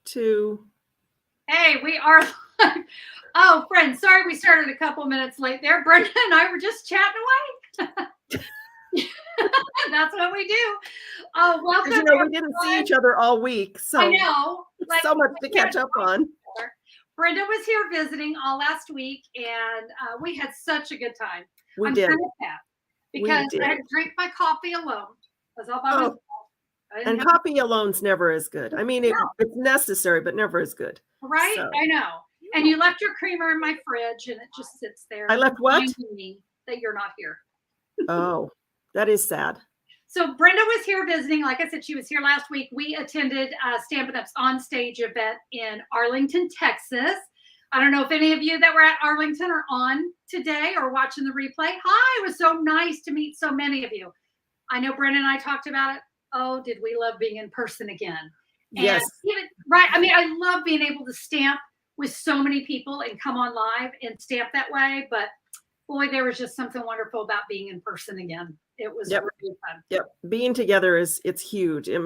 2. Hey, we are live. Oh, friends, sorry we started a couple minutes late there. Brenda and I were just chatting away. That's what we do. Oh, welcome, Because, we didn't see each everyone. other all week, I so know. Like, so much to we can't catch up on. Brenda was here visiting all last week, and we had such a good time. We I'm did. kind of sad because I had to drink my coffee alone. I was all by myself. And coffee alone's never as good. I mean, it's necessary, but never as good. Right? So. I know. And you left your creamer in my fridge, and it just sits there. I left what? Me that you're not here. Oh, that is sad. So Brenda was here visiting. Like I said, she was here last week. We attended Stampin' Up's on-stage event in Arlington, Texas. I don't know if any of you that were at Arlington are on today or watching the replay. Hi, it was so nice to meet so many of you. I know Brenda and I talked about it. Oh, did we love being in person again? Yes. And right. I mean, I love being able to stamp with so many people and come on live and stamp that way. But boy, there was just something wonderful about being in person again. It was really fun. Yep. Being together it's huge. It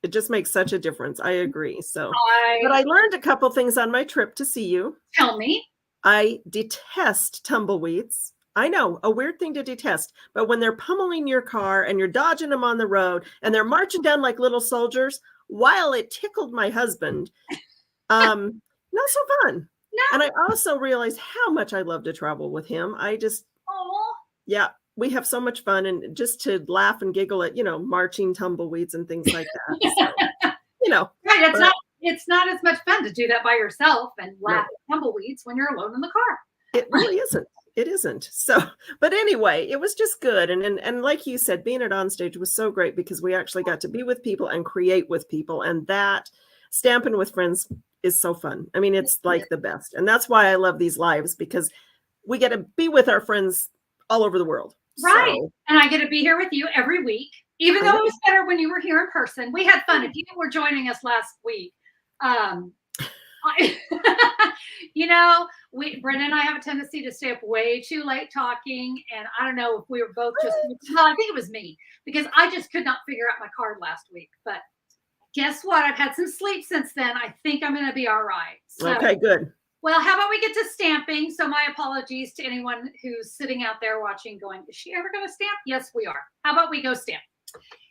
just makes such a difference. I agree. So, but I learned a couple things on my trip to see you. Tell me. I detest tumbleweeds. I know, a weird thing to detest, but when they're pummeling your car and you're dodging them on the road and they're marching down like little soldiers, while it tickled my husband, not so fun. No. And I also realized how much I love to travel with him. We have so much fun, and just to laugh and giggle at, marching tumbleweeds and things like that. So, right. It's not as much fun to do that by yourself and laugh at tumbleweeds when you're alone in the car. It really isn't. It isn't. So, but anyway, it was just good. And like you said, being at Onstage was so great because we actually got to be with people and create with people. And that Stampin' with Friends is so fun. I mean, it's like the best. And that's why I love these lives, because we get to be with our friends all over the world. Right. So, and I get to be here with you every week, even though it was better when you were here in person. We had fun. If you were joining us last week, Brenda and I have a tendency to stay up way too late talking. And I don't know if we were both I think it was me, because I just could not figure out my card last week. But guess what? I've had some sleep since then. I think I'm going to be all right. So, okay, good. Well, how about we get to stamping? So my apologies to anyone who's sitting out there watching going, is she ever going to stamp? Yes, we are. How about we go stamp?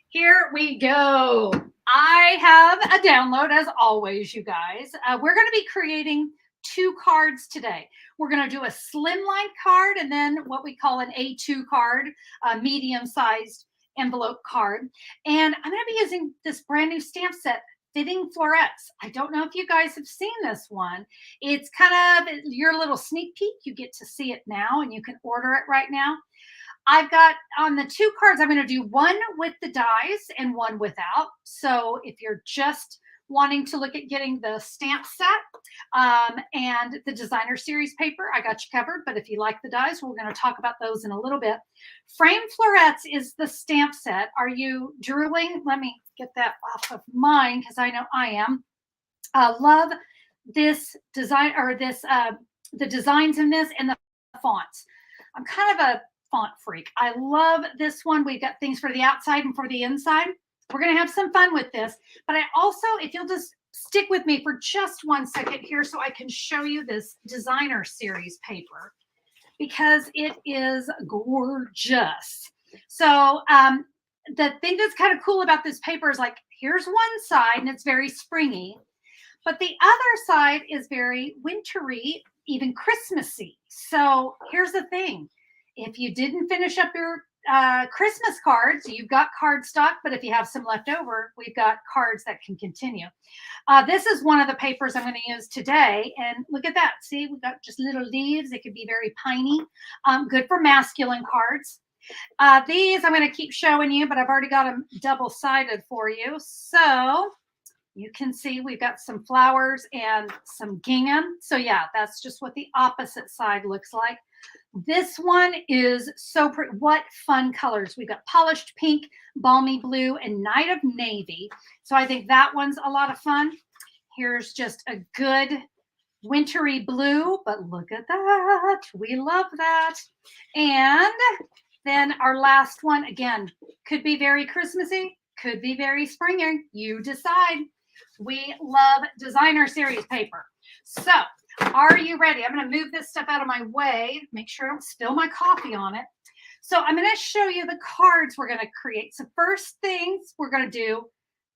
Here we go. I have a download, as always, you guys. We're going to be creating 2 cards today. We're going to do a slimline card and then what we call an A2 card, a medium-sized envelope card. And I'm going to be using this brand new stamp set, Fitting Florets. I don't know if you guys have seen this one. It's kind of your little sneak peek. You get to see it now, and you can order it right now. I've got on the 2 cards, I'm going to do one with the dies and one without. So if you're just wanting to look at getting the stamp set and the designer series paper, I got you covered. But if you like the dies, we're going to talk about those in a little bit. Frame Florets is the stamp set. Are you drooling? Let me get that off of mine because I know I am. Love this design, or this the designs in this and the fonts. I'm kind of a font freak. I love this one. We've got things for the outside and for the inside. We're going to have some fun with this. But I also, if you'll just stick with me for just 1 second here so I can show you this designer series paper, because it is gorgeous. So the thing that's kind of cool about this paper is, like, here's one side and it's very springy, but the other side is very wintry, even Christmassy. So here's the thing. If you didn't finish up your Christmas cards, you've got cardstock, but if you have some left over, we've got cards that can continue. This is one of the papers I'm going to use today. And look at that. See, we've got just little leaves. It could be very piney. Good for masculine cards. These I'm going to keep showing you, but I've already got them double-sided for you. So you can see we've got some flowers and some gingham. So yeah, that's just what the opposite side looks like. This one is so pretty. What fun colors. We've got polished pink, balmy blue, and night of navy. So I think that one's a lot of fun. Here's just a good wintry blue, but look at that. We love that. And then our last one, again, could be very Christmassy, could be very springy. You decide. We love designer series paper. So are you ready? I'm going to move this stuff out of my way. Make sure I don't spill my coffee on it. So I'm going to show you the cards we're going to create. So first things, we're going to do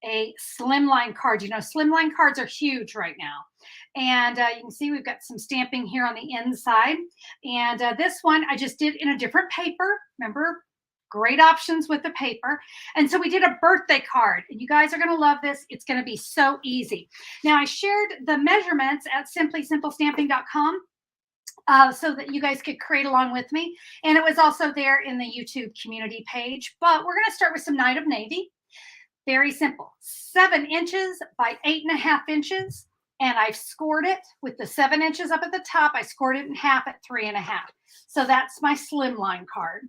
a slimline card. You know, slimline cards are huge right now. And you can see we've got some stamping here on the inside. And this one I just did in a different paper. Remember, great options with the paper. And so we did a birthday card. And you guys are going to love this. It's going to be so easy. Now, I shared the measurements at simplysimplestamping.com. So that you guys could create along with me. And it was also there in the YouTube community page. But we're going to start with some Night of Navy. Very simple. 7 inches by 8.5 inches. And I've scored it with the 7 inches up at the top. I scored it in half at 3.5. So that's my slimline card.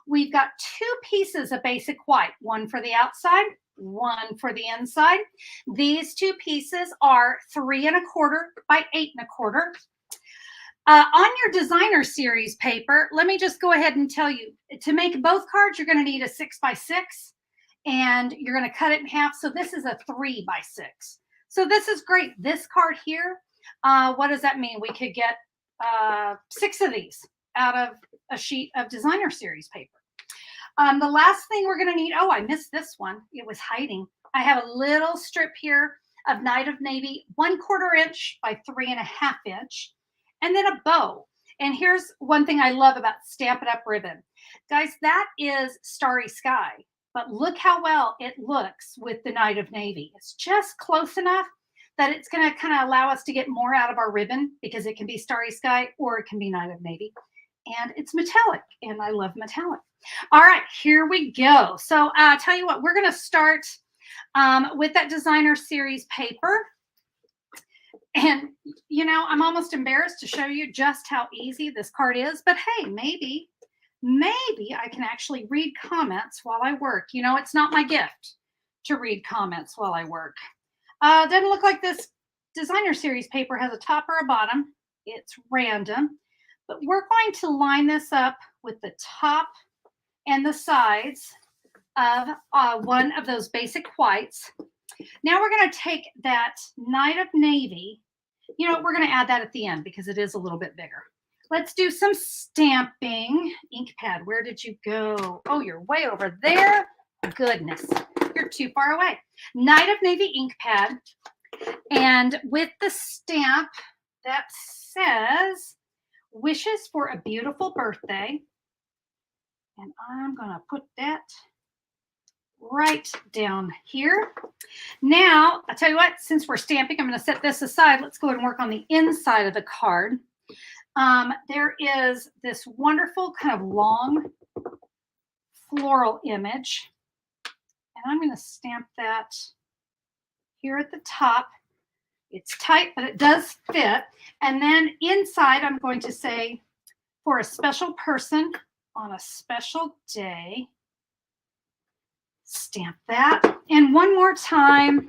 We've got 2 pieces of basic white, one for the outside, one for the inside. These 2 pieces are 3.25 by 8.25. On your designer series paper, let me just go ahead and tell you, to make both cards, you're going to need a 6 by 6, and you're going to cut it in half. So this is a 3 by 6. So this is great. This card here, what does that mean? We could get 6 of these out of a sheet of designer series paper. The last thing we're going to need, oh, I missed this one. It was hiding. I have a little strip here of Night of Navy, 1/4 inch by 3.5 inch. And then a bow. And here's one thing I love about Stampin' Up ribbon. Guys, that is Starry Sky. But look how well it looks with the Night of Navy. It's just close enough that it's going to kind of allow us to get more out of our ribbon, because it can be Starry Sky or it can be Night of Navy. And it's metallic, and I love metallic. All right, here we go. So I'll tell you what, we're going to start with that designer series paper. And, you know, I'm almost embarrassed to show you just how easy this card is. But hey, maybe I can actually read comments while I work. You know, it's not my gift to read comments while I work. Doesn't look like this designer series paper has a top or a bottom. It's random. But we're going to line this up with the top and the sides of one of those basic whites. Now we're going to take that Night of Navy. You know, we're going to add that at the end because it is a little bit bigger. Let's do some stamping. Ink pad, where did you go? Oh, you're way over there. Goodness, you're too far away. Night of Navy ink pad. And with the stamp that says, wishes for a beautiful birthday. And I'm going to put that right down here. Now, I'll tell you what, since we're stamping, I'm going to set this aside. Let's go ahead and work on the inside of the card. There is this wonderful kind of long floral image. And I'm going to stamp that here at the top. It's tight, but it does fit. And then inside, I'm going to say, for a special person on a special day. Stamp that. And one more time.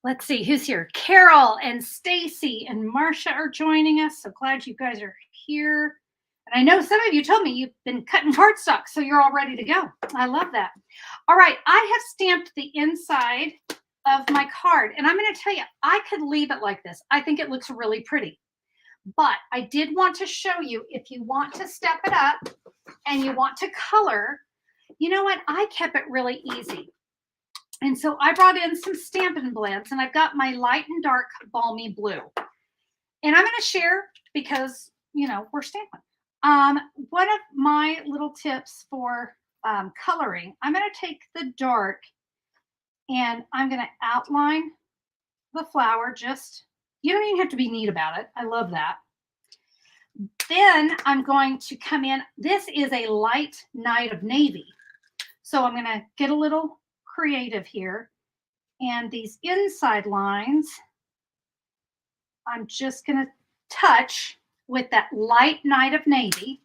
Let's see who's here. Carol and Stacy and Marcia are joining us. So glad you guys are here. And I know some of you told me you've been cutting cardstock, so you're all ready to go. I love that. All right, I have stamped the inside of my card. And I'm going to tell you, I could leave it like this. I think it looks really pretty. But I did want to show you, if you want to step it up and you want to color, you know what? I kept it really easy. And so I brought in some Stampin' Blends, and I've got my light and dark balmy blue. And I'm going to share because, you know, we're stamping. One of my little tips for coloring, I'm going to take the dark and I'm going to outline the flower. Just, you don't even have to be neat about it. I love that. Then I'm going to come in. This is a light Night of Navy. So I'm going to get a little creative here. And these inside lines, I'm just going to touch with that light Night of Navy.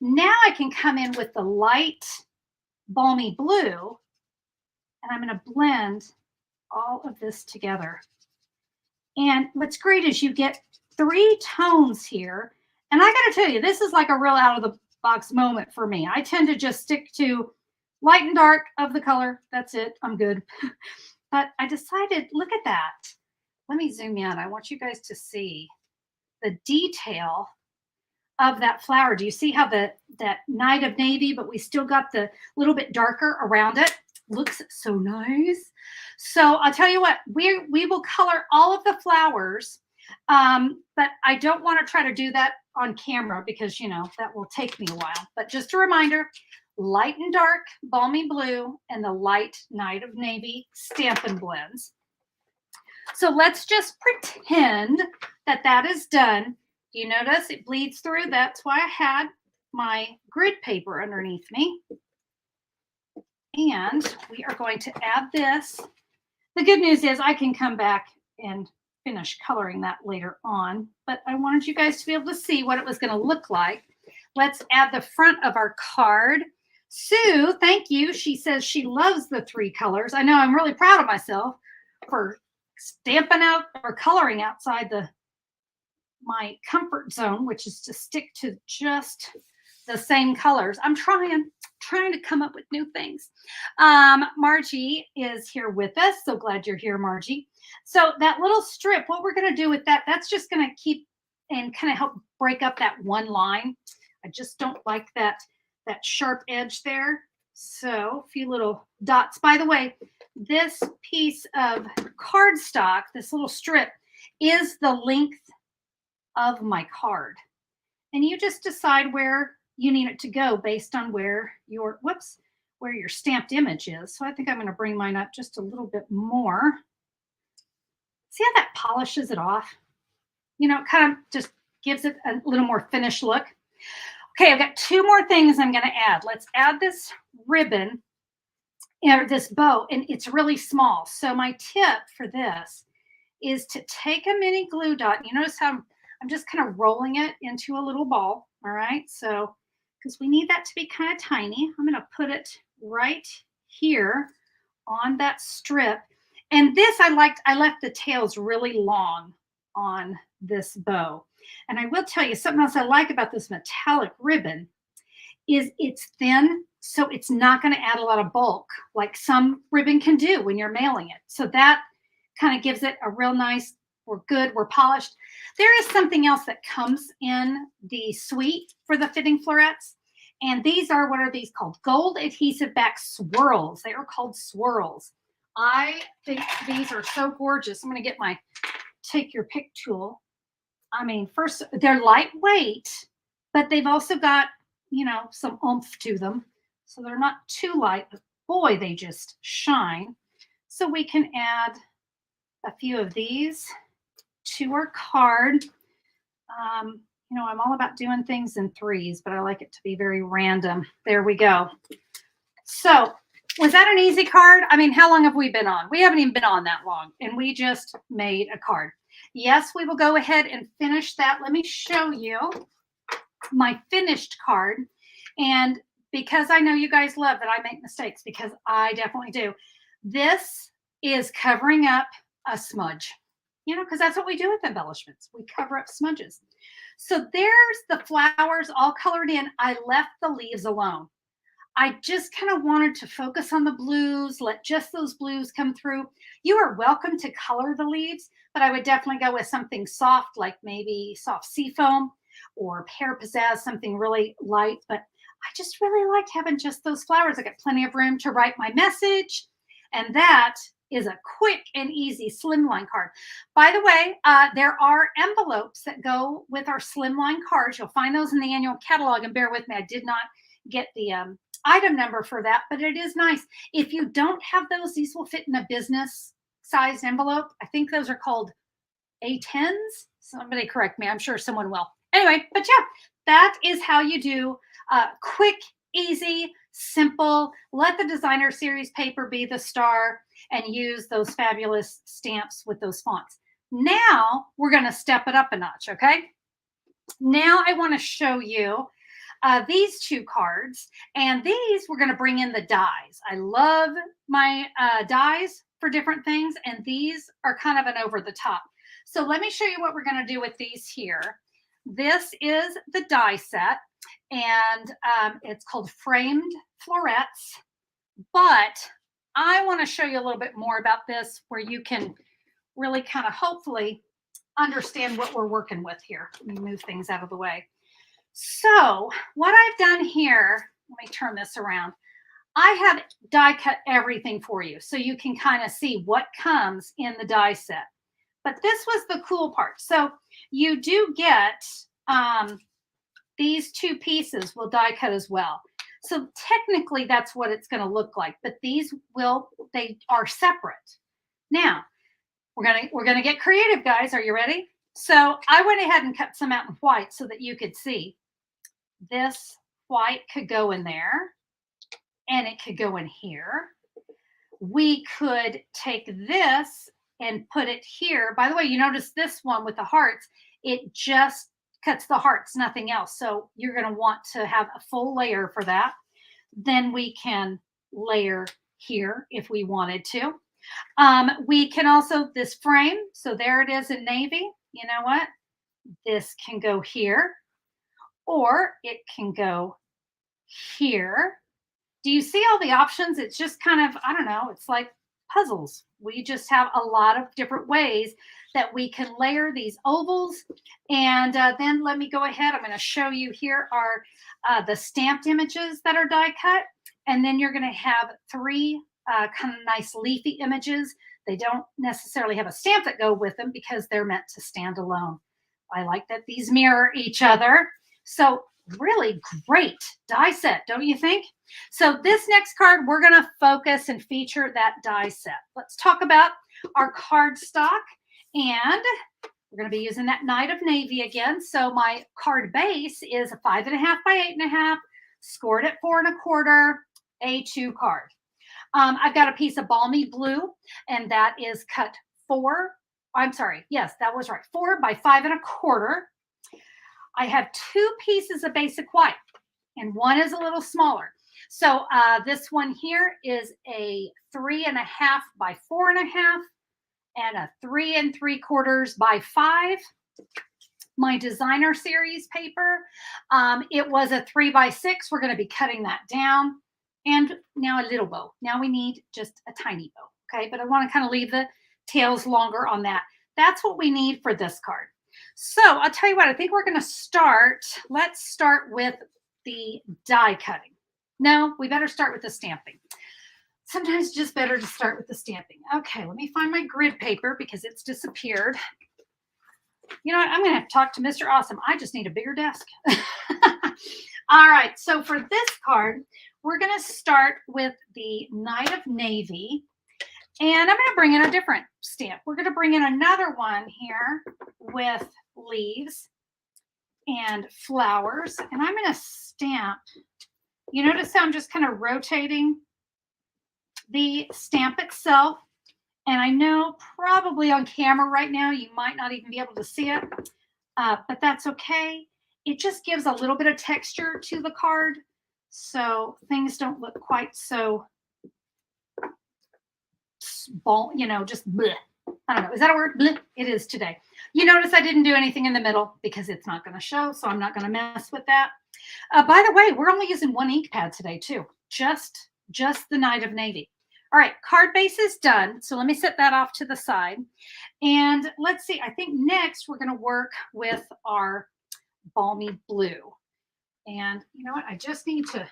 Now I can come in with the light balmy blue, and I'm going to blend all of this together. And what's great is you get 3 tones here. And I got to tell you, this is like a real out of the box moment for me. I tend to just stick to light and dark of the color. That's it. I'm good. but I decided, look at that. Let me zoom in. I want you guys to see the detail of that flower. Do you see how that night of navy, but we still got the little bit darker around it? Looks so nice. So I'll tell you what, we will color all of the flowers, but I don't want to try to do that on camera because, you know, that will take me a while. But just a reminder, light and dark balmy blue and the light night of navy Stampin' blends. So let's just pretend that that is done. You notice it bleeds through. That's why I had my grid paper underneath me. And we are going to add this. The good news is I can come back and finish coloring that later on, but I wanted you guys to be able to see what it was going to look like. Let's add the front of our card. Sue, thank you. She says she loves the 3 colors. I know, I'm really proud of myself for stamping out or coloring outside my comfort zone, which is to stick to just the same colors. I'm trying to come up with new things. Margie is here with us. So glad you're here, Margie. So that little strip, what we're going to do with that, that's just going to keep and kind of help break up that one line. I just don't like that sharp edge there. So a few little dots. By the way, this piece of cardstock, this little strip, is the length of my card. And you just decide where you need it to go based on where your, where your stamped image is. So I think I'm going to bring mine up just a little bit more. See how that polishes it off? You know, it kind of just gives it a little more finished look. Okay, I've got 2 more things I'm going to add. Let's add this ribbon or this bow, and it's really small. So my tip for this is to take a mini glue dot. You notice how I'm just kind of rolling it into a little ball. All right, so because we need that to be kind of tiny, I'm going to put it right here on that strip. And this I left the tails really long on this bow. And I will tell you something else I like about this metallic ribbon is it's thin, so it's not going to add a lot of bulk like some ribbon can do when you're mailing it. So that kind of gives it a real nice, we're good, we're polished. There is something else that comes in the suite for the Fitting Florets. And these are, what are these called? Gold adhesive back swirls. They are called swirls. I think these are so gorgeous. I'm going to get my take your pick tool. I mean, first, they're lightweight, but they've also got, you know, some oomph to them. So they're not too light, but boy, they just shine. So we can add a few of these to our card. You know, I'm all about doing things in 3s, but I like it to be very random. There we go. So was that an easy card? I mean, how long have we been on? We haven't even been on that long, and we just made a card. Yes, we will go ahead and finish that. Let me show you my finished card. And because I know you guys love that I make mistakes, because I definitely do, this is covering up a smudge, you know, because that's what we do with embellishments. We cover up smudges. So there's the flowers all colored in. I left the leaves alone. I just kind of wanted to focus on the blues, let just those blues come through. You are welcome to color the leaves, but I would definitely go with something soft, like maybe soft seafoam or pear pizzazz, something really light. But I just really liked having just those flowers. I got plenty of room to write my message. And that is a quick and easy Slimline card. By the way, there are envelopes that go with our Slimline cards. You'll find those in the annual catalog. And bear with me, I did not get the item number for that, but it is nice. If you don't have those, these will fit in a business sized envelope. I think those are called A10s. Somebody correct me. I'm sure someone will. Anyway, but yeah, that is how you do quick, easy, simple. Let the designer series paper be the star and use those fabulous stamps with those fonts. Now we're going to step it up a notch. Okay. Now I want to show you these 2 cards, and these we're going to bring in the dies. I love my dies for different things, and these are kind of an over the top. So let me show you what we're going to do with these here. This is the die set, and it's called Framed Florets, but I want to show you a little bit more about this where you can really kind of hopefully understand what we're working with here. Let me move things out of the way. So what I've done here, let me turn this around. I have die cut everything for you so you can kind of see what comes in the die set. But this was the cool part. So you do get these two pieces will die cut as well. So technically that's what it's going to look like, but they are separate. Now, we're gonna get creative, guys. Are you ready? So I went ahead and cut some out in white so that you could see. This white could go in there and it could go in here. We could take this and put it here. By the way, you notice this one with the hearts, it just cuts the hearts, nothing else. So you're going to want to have a full layer for that. Then we can layer here if we wanted to. We can also, this frame, so there it is in navy. You know what? This can go here, or it can go here. Do you see all the options? It's just kind of, I don't know, it's like puzzles. We just have a lot of different ways that we can layer these ovals. And then let me go ahead. I'm going to show you here are the stamped images that are die cut. And then you're going to have three kind of nice leafy images. They don't necessarily have a stamp that go with them because they're meant to stand alone. I like that these mirror each other. So really great die set, don't you think? So this next card, we're going to focus and feature that die set. Let's talk about our card stock, and we're going to be using that Knight of Navy again. So my card base is a 5.5 by 8.5, scored at 4 1/4, A2 card. I've got a piece of balmy blue, and that is cut 4. I'm sorry. Yes, that was right. 4 by 5 1/4. I have 2 pieces of basic white, and one is a little smaller. So this one here is a 3.5 by 4.5, and a 3 3/4 by 5. My designer series paper, it was a 3 by 6. We're going to be cutting that down. And now a little bow. Now we need just a tiny bow, okay? But I want to kind of leave the tails longer on that. That's what we need for this card. So I'll tell you what, I think we're going to start. Let's start with the die cutting. No, we better start with the stamping. Sometimes it's just better to start with the stamping. Okay, let me find my grid paper because it's disappeared. You know what? I'm going to have to talk to Mr. Awesome. I just need a bigger desk. All right, so for this card, we're going to start with the Knight of Navy, and I'm going to bring in a different stamp. We're going to bring in another one here with leaves and flowers, and I'm going to stamp. You notice how I'm just kind of rotating the stamp itself, and I know probably on camera right now you might not even be able to see it, but that's okay. It just gives a little bit of texture to the card, so things don't look quite so, you know, just bleh. I don't know. Is that a word? Bleh. It is today. You notice I didn't do anything in the middle because it's not going to show, so I'm not going to mess with that. By the way, we're only using one ink pad today too. Just the Knight of Navy. All right, card base is done. So let me set that off to the side. And let's see, I think next we're going to work with our balmy blue. And you know what? I just need to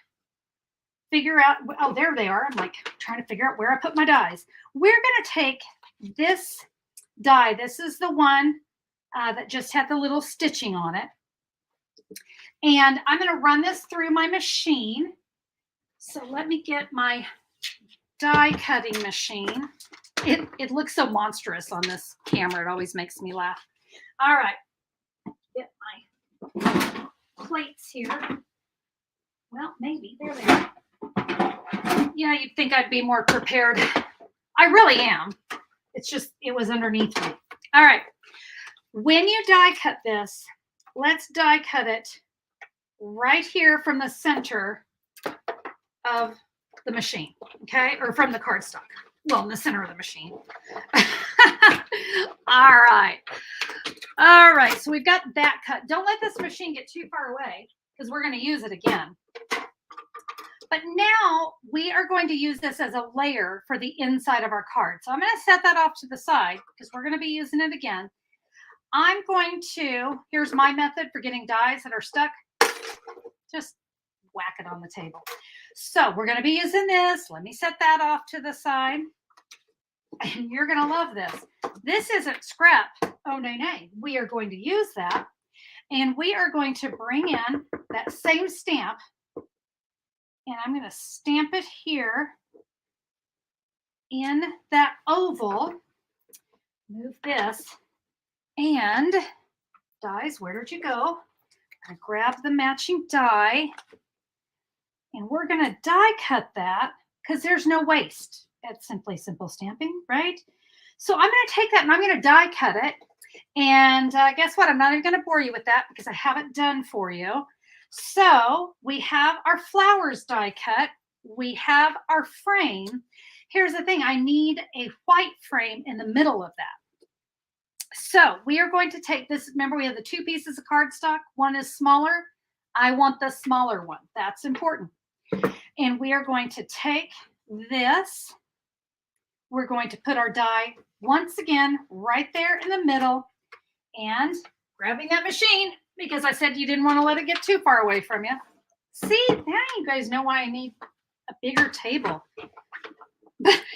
figure out, oh, there they are. I'm like trying to figure out where I put my dies. We're going to take this die. This is the one that just had the little stitching on it. And I'm going to run this through my machine. So let me get my die cutting machine. It looks so monstrous on this camera. It always makes me laugh. All right. Get my plates here. Well, maybe. There they are. Yeah, you'd think I'd be more prepared. I really am. It's just, it was underneath me. All right. When you die cut this, let's die cut it right here from the center of the machine, okay? Or from the cardstock. Well, in the center of the machine. All right. All right, so we've got that cut. Don't let this machine get too far away because we're going to use it again. But now we are going to use this as a layer for the inside of our card. So I'm going to set that off to the side because we're going to be using it again. I'm going to, here's my method for getting dies that are stuck. Just whack it on the table. So we're going to be using this. Let me set that off to the side. And you're going to love this. This isn't scrap. Oh, nay. We are going to use that. And we are going to bring in that same stamp. And I'm going to stamp it here in that oval. Move this. And dies, where did you go? I grab the matching die. And we're going to die cut that because there's no waste. It's simply simple stamping, right? So I'm going to take that and I'm going to die cut it. And guess what? I'm not even going to bore you with that because I have it done for you. So we have our flowers die cut. We have our frame. Here's the thing. I need a white frame in the middle of that. So we are going to take this. Remember, we have the two pieces of cardstock. One is smaller. I want the smaller one. That's important. And we are going to take this. We're going to put our die once again right there in the middle and grabbing that machine because I said you didn't want to let it get too far away from you. See, now you guys know why I need a bigger table.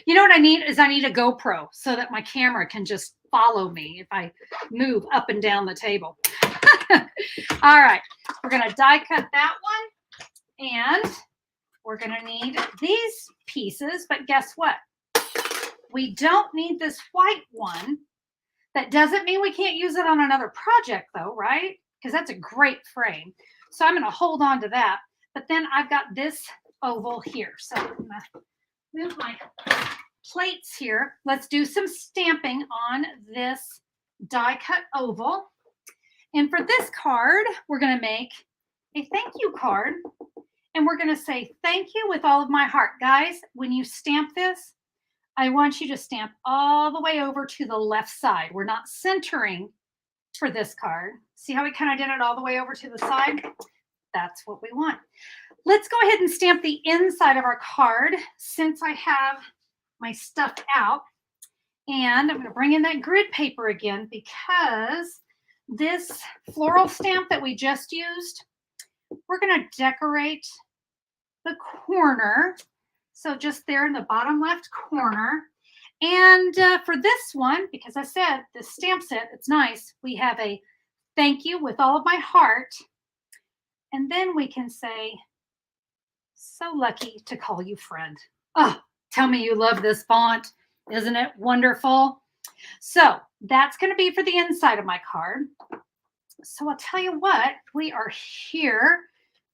You know what I need is I need a GoPro so that my camera can just follow me if I move up and down the table. All right, we're going to die cut that one and we're going to need these pieces, but guess what? We don't need this white one. That doesn't mean we can't use it on another project though, right? Because that's a great frame. So I'm going to hold on to that. But then I've got this oval here. So I'm going to move my plates here. Let's do some stamping on this die cut oval. And for this card, we're going to make a thank you card. And we're going to say thank you with all of my heart. Guys, when you stamp this, I want you to stamp all the way over to the left side. We're not centering for this card. See how we kind of did it all the way over to the side? That's what we want. Let's go ahead and stamp the inside of our card since I have my stuff out. And I'm going to bring in that grid paper again because this floral stamp that we just used, we're going to decorate the corner. So just there in the bottom left corner. And for this one, because I said this stamp set, it's nice. We have a thank you with all of my heart. And then we can say, so lucky to call you friend. Oh, tell me you love this font. Isn't it wonderful? So that's going to be for the inside of my card. So I'll tell you what, we are here.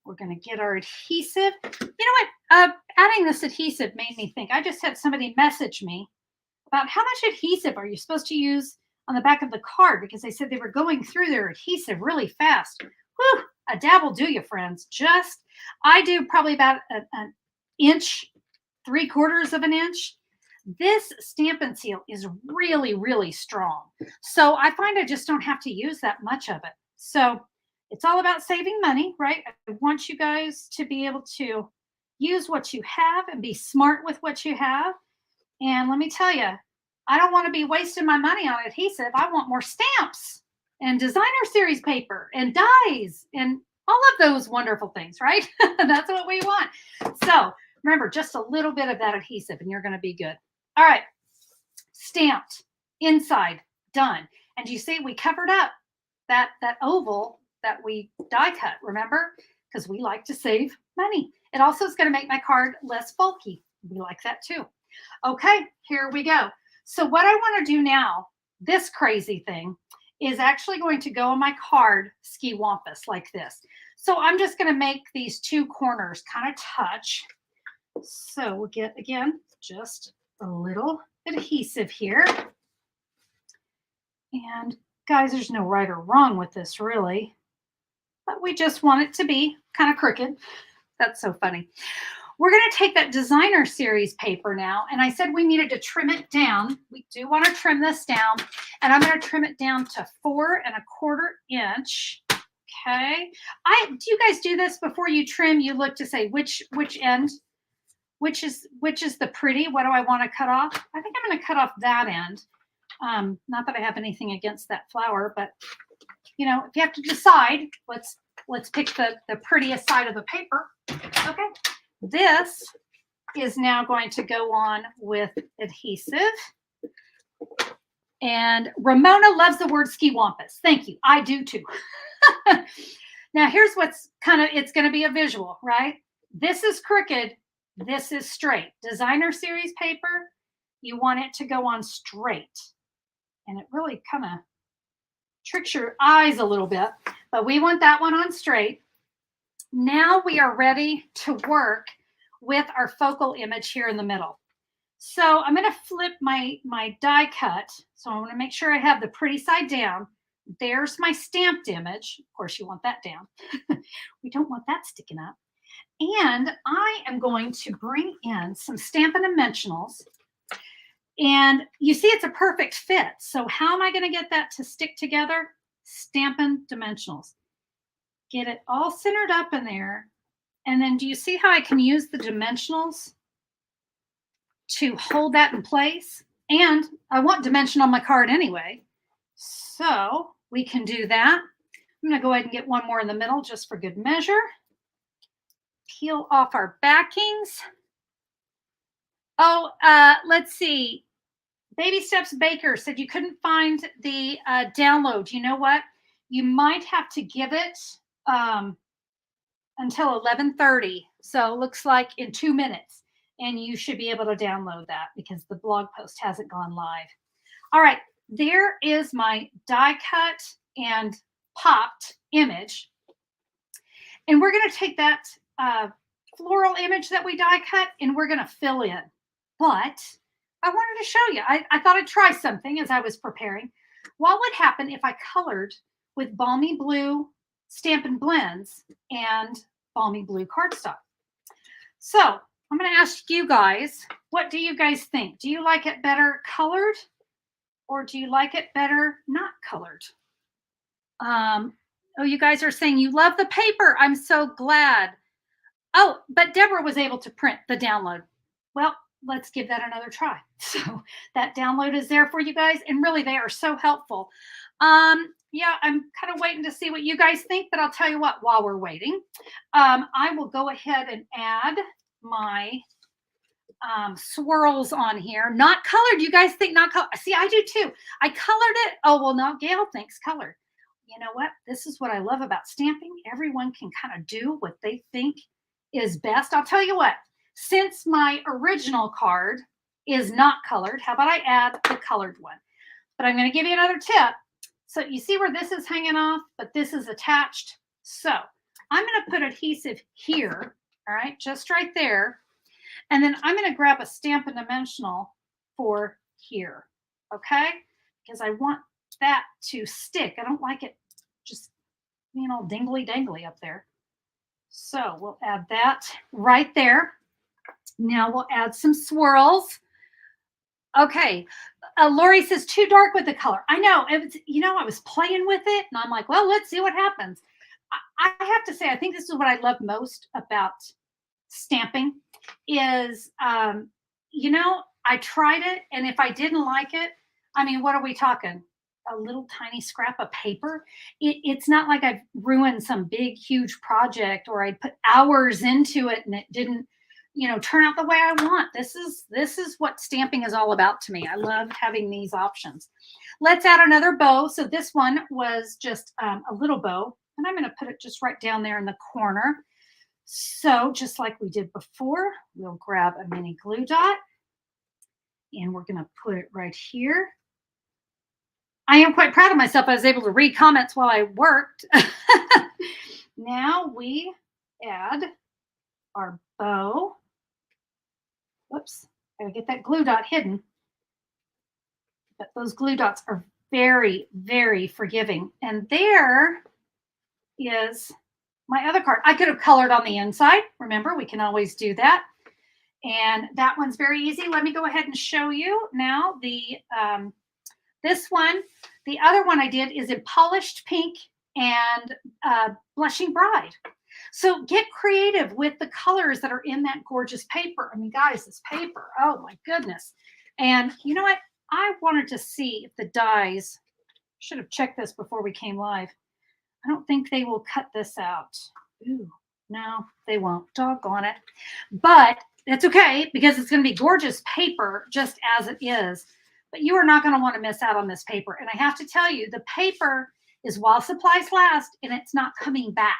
We're going to get our adhesive. You know what? Adding this adhesive made me think. I just had somebody message me about how much adhesive are you supposed to use on the back of the card because they said they were going through their adhesive really fast. Whew, a dab will do you, friends. I do probably about an inch, 3/4 of an inch. This Stampin' Seal is really, really strong. So I find I just don't have to use that much of it. So it's all about saving money, right? I want you guys to be able to use what you have and be smart with what you have. And let me tell you, I don't want to be wasting my money on adhesive. I want more stamps and designer series paper and dies and all of those wonderful things, right? That's what we want. So remember, just a little bit of that adhesive and you're going to be good. All right, stamped, inside, done. And you see we covered up that oval that we die cut, remember? Because we like to save money. It also is going to make my card less bulky. We like that too. Okay, here we go. So what I want to do now, this crazy thing, is actually going to go on my card ski wampus like this. So I'm just going to make these two corners kind of touch. So we'll get, again, just a little adhesive here. And guys, there's no right or wrong with this really, but we just want it to be kind of crooked. That's so funny. We're going to take that designer series paper now, and I said we needed to trim it down. We do want to trim this down, and I'm going to trim it down to 4 1/4 inch. Okay. Do you guys do this before you trim? You look to say which end, which is the pretty? What do I want to cut off? I think I'm going to cut off that end. Not that I have anything against that flower, but you know, if you have to decide, let's pick the prettiest side of the paper. Okay. This is now going to go on with adhesive. And Ramona loves the word skiwampus. Thank you. I do too. Now here's what's it's going to be a visual, right? This is crooked. This is straight. Designer series paper, you want it to go on straight. And it really kind of tricks your eyes a little bit, but we want that one on straight. Now we are ready to work with our focal image here in the middle. So I'm going to flip my die cut. So I want to make sure I have the pretty side down. There's my stamped image. Of course, you want that down. We don't want that sticking up. And I am going to bring in some Stampin' Dimensionals. And you see it's a perfect fit. So how am I going to get that to stick together? Stampin' Dimensionals. Get it all centered up in there. And then do you see how I can use the dimensionals to hold that in place? And I want dimension on my card anyway. So we can do that. I'm going to go ahead and get one more in the middle just for good measure. Peel off our backings. Oh, let's see. Baby Steps Baker said you couldn't find the download. You know what? You might have to give it until 11:30. So it looks like in 2 minutes. And you should be able to download that because the blog post hasn't gone live. All right. There is my die cut and popped image. And we're going to take that floral image that we die cut and we're going to fill in. But I wanted to show you. I thought I'd try something as I was preparing. What would happen if I colored with Balmy Blue Stampin' Blends and Balmy Blue cardstock? So I'm going to ask you guys, what do you guys think? Do you like it better colored or do you like it better not colored? Oh, you guys are saying you love the paper. I'm so glad. Oh, but Deborah was able to print the download. Well, let's give that another try. So that download is there for you guys. And really, they are so helpful. Yeah, I'm kind of waiting to see what you guys think, but I'll tell you what, while we're waiting, I will go ahead and add my swirls on here. Not colored. You guys think not colored? See, I do too. I colored it. Oh, well, now Gail thinks colored. You know what? This is what I love about stamping. Everyone can kind of do what they think is best. I'll tell you what, since my original card is not colored, how about I add the colored one? But I'm going to give you another tip. So you see where this is hanging off, but this is attached. So I'm going to put adhesive here, all right, just right there. And then I'm going to grab a Stampin' Dimensional for here, okay? Because I want that to stick. I don't like it just being all dingly-dangly up there. So we'll add that right there. Now we'll add some swirls. Okay. Lori says too dark with the color. I know. I was playing with it and I'm like, well, let's see what happens. I have to say, I think this is what I love most about stamping is, I tried it. And if I didn't like it, I mean, what are we talking? A little tiny scrap of paper. It's not like I've ruined some big, huge project or I put hours into it and it didn't, turn out the way I want. This is what stamping is all about to me. I love having these options. Let's add another bow. So this one was just a little bow and I'm going to put it just right down there in the corner. So just like we did before, we'll grab a mini glue dot and we're going to put it right here. I am quite proud of myself. I was able to read comments while I worked. Now we add our bow. Whoops, gotta get that glue dot hidden. But those glue dots are very, very forgiving. And there is my other card. I could have colored on the inside. Remember, we can always do that. And that one's very easy. Let me go ahead and show you now the this one. The other one I did is in polished pink and Blushing Bride. So get creative with the colors that are in that gorgeous paper. I mean, guys, this paper, oh my goodness. And you know what? I wanted to see if the dies, should have checked this before we came live. I don't think they will cut this out. Ooh, no, they won't. Doggone it. But it's okay because it's going to be gorgeous paper just as it is. But you are not going to want to miss out on this paper. And I have to tell you, the paper is while supplies last and it's not coming back.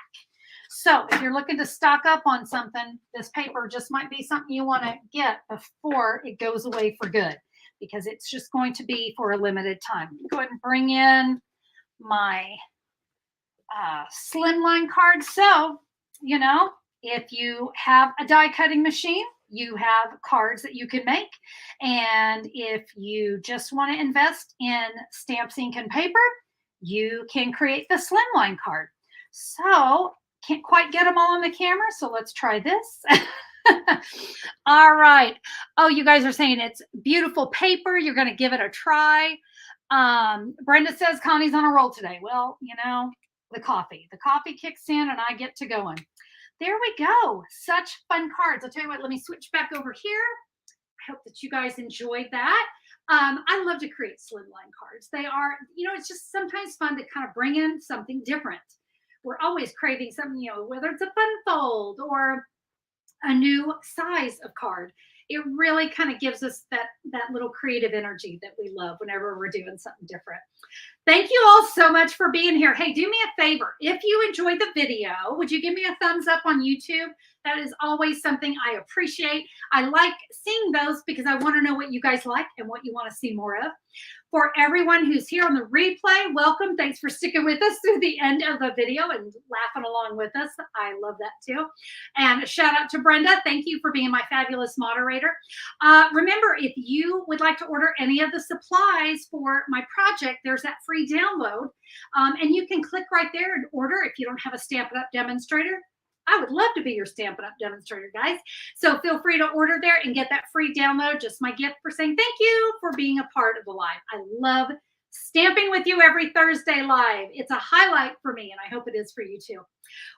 So if you're looking to stock up on something, this paper just might be something you want to get before it goes away for good, because it's just going to be for a limited time. Go ahead and bring in my Slimline card. So, you know, if you have a die cutting machine, you have cards that you can make. And if you just want to invest in stamps, ink, and paper, you can create the Slimline card. So can't quite get them all on the camera, so let's try this. All right. Oh, you guys are saying it's beautiful paper. You're going to give it a try. Brenda says Connie's on a roll today. Well, you know, the coffee kicks in and I get to going. There we go. Such fun cards. I'll tell you what, let me switch back over here. I hope that you guys enjoyed that. I love to create Slimline cards. They are, you know, it's just sometimes fun to kind of bring in something different. We're always craving something, you know, whether it's a fun fold or a new size of card. It really kind of gives us that little creative energy that we love whenever we're doing something different. Thank you all so much for being here. Hey, do me a favor. If you enjoyed the video, would you give me a thumbs up on YouTube? That is always something I appreciate. I like seeing those because I want to know what you guys like and what you want to see more of. For everyone who's here on the replay, welcome. Thanks for sticking with us through the end of the video and laughing along with us. I love that too. And shout out to Brenda. Thank you for being my fabulous moderator. Remember, if you would like to order any of the supplies for my project, there's that free download. And you can click right there and order if you don't have a Stampin' Up demonstrator. I would love to be your Stampin' Up demonstrator, guys. So feel free to order there and get that free download. Just my gift for saying thank you for being a part of the live. I love stamping with you every Thursday live. It's a highlight for me, and I hope it is for you too.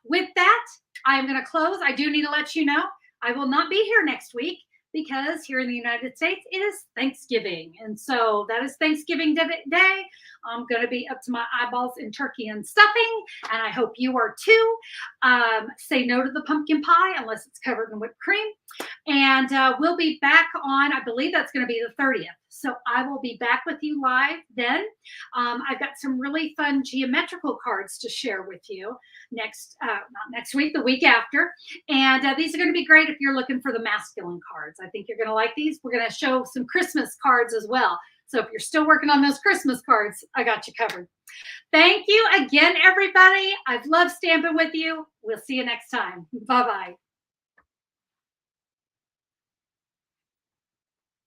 With that, I'm going to close. I do need to let you know I will not be here next week because here in the United States, it is Thanksgiving. And so that is Thanksgiving Day. I'm going to be up to my eyeballs in turkey and stuffing, and I hope you are too. Say no to the pumpkin pie unless it's covered in whipped cream. And we'll be back on, I believe that's going to be the 30th. So I will be back with you live then. I've got some really fun geometrical cards to share with you not next week, the week after. And these are going to be great if you're looking for the masculine cards. I think you're going to like these. We're going to show some Christmas cards as well. So if you're still working on those Christmas cards, I got you covered. Thank you again, everybody. I've loved stamping with you. We'll see you next time. Bye-bye.